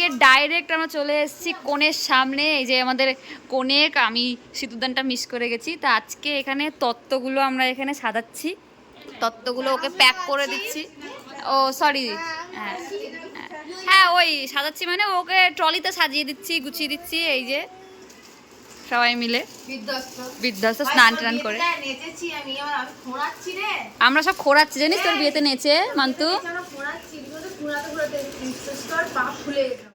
থেকে ডাইরেক্ট আমরা চলে এসেছি কনের সামনে। এই যে আমাদের কনেক, আমি সিঁদুরদানটা মিস করে গেছি। তা আজকে এখানে তত্ত্বগুলো আমরা এখানে সাজাচ্ছি, তত্ত্বগুলো ওকে প্যাক করে দিচ্ছি। ও সরি, হ্যাঁ হ্যাঁ ওই সাজাচ্ছি মানে ওকে ট্রলিতে সাজিয়ে দিচ্ছি, গুছিয়ে দিচ্ছি। এই যে সবাই মিলে বিধ্বস্ত স্নান টান করে আমরা সব খোঁড়াচ্ছি, জানিস তোর বিয়েতে নেচে মান্তু।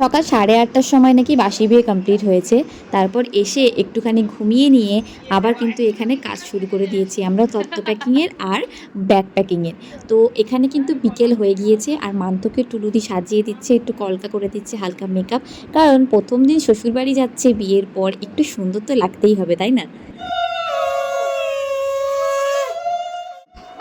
সকাল 8:30টার সময় নাকি বাসি বিয়ে কমপ্লিট হয়েছে। তারপর এসে একটুখানি ঘুমিয়ে নিয়ে আবার কিন্তু এখানে কাজ শুরু করে দিয়েছি আমরা তত্ত্ব প্যাকিংয়ের আর ব্যাগ প্যাকিংয়ের। তো এখানে কিন্তু বিকেল হয়ে গিয়েছে আর মান্তুকে টুলুদি সাজিয়ে দিচ্ছে, একটু কলকা করে দিচ্ছে, হালকা মেকআপ। কারণ প্রথম দিন শ্বশুরবাড়ি যাচ্ছে বিয়ের পর, একটু সুন্দর তো লাগতেই হবে, তাই না?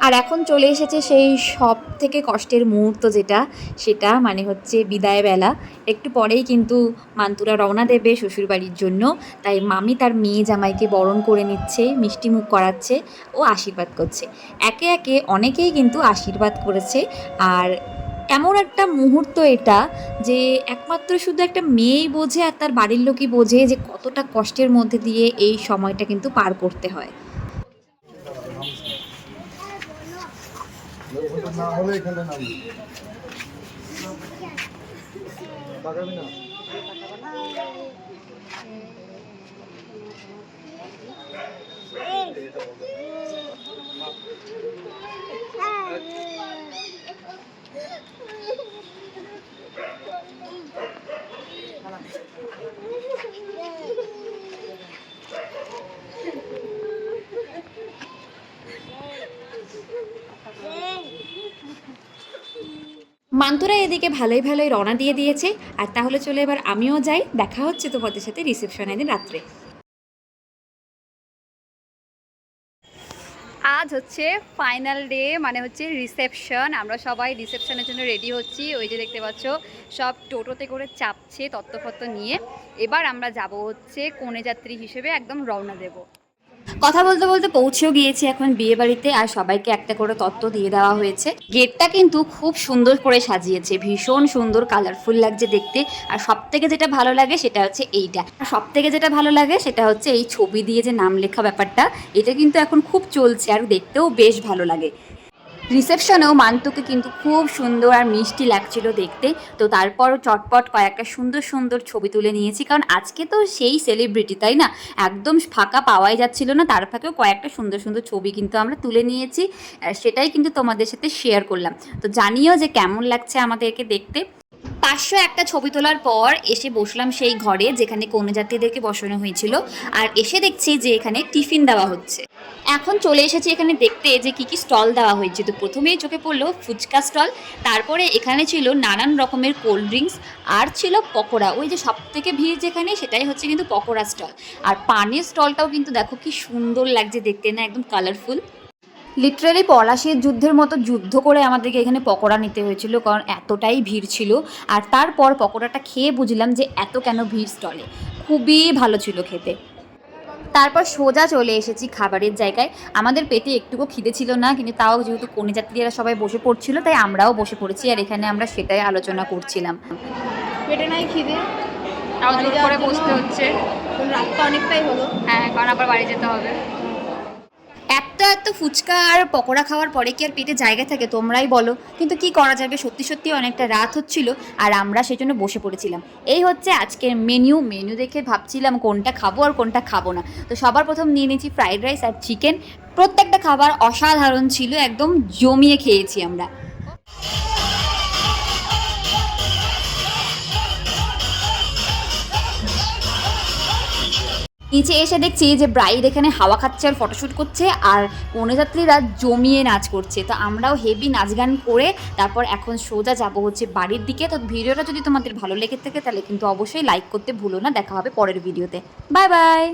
আর এখন চলে এসেছে সেই সব থেকে কষ্টের মুহূর্ত যেটা, সেটা মানে হচ্ছে বিদায়বেলা। একটু পরেই কিন্তু মান্তুরা রওনা দেবে শ্বশুরবাড়ির জন্য। তাই মামি তার মেয়ে জামাইকে বরণ করে নিচ্ছে, মিষ্টি মুখ করাচ্ছে ও আশীর্বাদ করছে। একে একে অনেকেই কিন্তু আশীর্বাদ করেছে। আর এমন একটা মুহূর্ত এটা যে একমাত্র শুধু একটা মেয়েই বোঝে আর তার বাড়ির লোকই বোঝে যে কতটা কষ্টের মধ্যে দিয়ে এই সময়টা কিন্তু পার করতে হয়। না হলে এখানে নামি তাকাবি না। মান্তুরা এদিকে ভালোই ভালোই রওনা দিয়ে দিয়েছে। আর তাহলে চলে এবার আমিও যাই, দেখা হচ্ছে তোমাদের সাথে রিসেপশনের দিন রাত্রে। আজ হচ্ছে ফাইনাল ডে, মানে হচ্ছে রিসেপশন। আমরা সবাই রিসেপশনের জন্য রেডি হচ্ছি। ওই যে দেখতে পাচ্ছ সব টোটোতে করে চাপছে তত্ত্বফত্ত নিয়ে। এবার আমরা যাব হচ্ছে কনে যাত্রী হিসেবে একদম রওনা দেব। কথা বলতে বলতে পৌঁছেও গিয়েছি এখন বিয়ে বাড়িতে। আর সবাইকে একটা করে তত্ত্ব দিয়ে দেওয়া হয়েছে। গেটটা কিন্তু খুব সুন্দর করে সাজিয়েছে, ভীষণ সুন্দর, কালারফুল লাগছে দেখতে। আর সব থেকে যেটা ভালো লাগে সেটা হচ্ছে এইটা, আর সব থেকে যেটা ভালো লাগে সেটা হচ্ছে এই ছবি দিয়ে যে নাম লেখা ব্যাপারটা, এটা কিন্তু এখন খুব চলছে আর দেখতেও বেশ ভালো লাগে। রিসেপশনেও মান্তুকে কিন্তু খুব সুন্দর আর মিষ্টি লাগছিল দেখতে। তো তারপর চটপট কয়েকটা সুন্দর সুন্দর ছবি তুলে নিয়েছি, কারণ আজকে তো সেই সেলিব্রিটি, তাই না? একদম ফাঁকা পাওয়াই যাচ্ছিল না, তার ফাঁকেও কয়েকটা সুন্দর সুন্দর ছবি কিন্তু আমরা তুলে নিয়েছি। আর সেটাই কিন্তু তোমাদের সাথে শেয়ার করলাম। তো জানিও যে কেমন লাগছে আমাদেরকে দেখতে। 501টা ছবি তোলার পর এসে বসলাম সেই ঘরে যেখানে কন্যাযাত্রীদেরকে বসানো হয়েছিল। আর এসে দেখছি যে এখানে টিফিন দেওয়া হচ্ছে। এখন চলে এসেছি এখানে দেখতে যে কি কি স্টল দেওয়া হয়েছে। তো প্রথমেই চোখে পড়লো ফুচকা স্টল, তারপরে এখানে ছিল নানান রকমের কোল্ড ড্রিঙ্কস, আর ছিল পকোড়া। ওই যে সব থেকে ভিড় যেখানে, সেটাই হচ্ছে কিন্তু পকোড়া স্টল। আর পানের স্টলটাও কিন্তু দেখো কি সুন্দর লাগছে দেখতে, না? একদম কালারফুল। লিটারালি পলাশির যুদ্ধের মতো যুদ্ধ করে আমাদেরকে এখানে পকোড়া নিতে হয়েছিল, কারণ এতটাই ভিড় ছিল। আর তারপর পকোড়াটা খেয়ে বুঝলাম যে এত কেন ভিড় স্টলে। খুবই ভালো ছিল খেতে। তারপর সোজা চলে এসেছি খাবারের জায়গায়। আমাদের পেটে একটুকু খিদে ছিল না, কিন্তু তাও যেহেতু কনেযাত্রীরা সবাই বসে পড়ছিল তাই আমরাও বসে পড়েছি। আর এখানে আমরা সেটাই আলোচনা করছিলাম। পেটে নাই খিদে, করে বসতে হচ্ছে। রাতটা অনেকটাই হলো। হ্যাঁ, কারণ আবার বাড়ি যেতে হবে। এত এত ফুচকা আর পকোড়া খাওয়ার পরে কি আর পেটে জায়গা থাকে, তোমরাই বলো? কিন্তু কি করা যাবে, সত্যি সত্যি অনেকটা রাত হচ্ছিল আর আমরা সেজন্য বসে পড়েছিলাম। এই হচ্ছে আজকের মেনু দেখে ভাবছিলাম কোনটা খাবো আর কোনটা খাবো না। তো সবার প্রথম নিয়ে নিয়েছি ফ্রাইড রাইস আর চিকেন। প্রত্যেকটা খাবার অসাধারণ ছিল, একদম জমিয়ে খেয়েছি আমরা। নিচে এসে দেখছি যে ব্রাইড এখানে হাওয়া খাচ্ছে আর ফটোশ্যুট করছে, আর কন্যাযাত্রীরা জমিয়ে নাচ করছে। তো আমরাও হেভি নাচ গান করে তারপর এখন সোজা যাব হচ্ছে বাড়ির দিকে। তো ভিডিওটা যদি তোমাদের ভালো লেগে থাকে তাহলে কিন্তু অবশ্যই লাইক করতে ভুলো না। দেখা হবে পরের ভিডিওতে। Bye bye.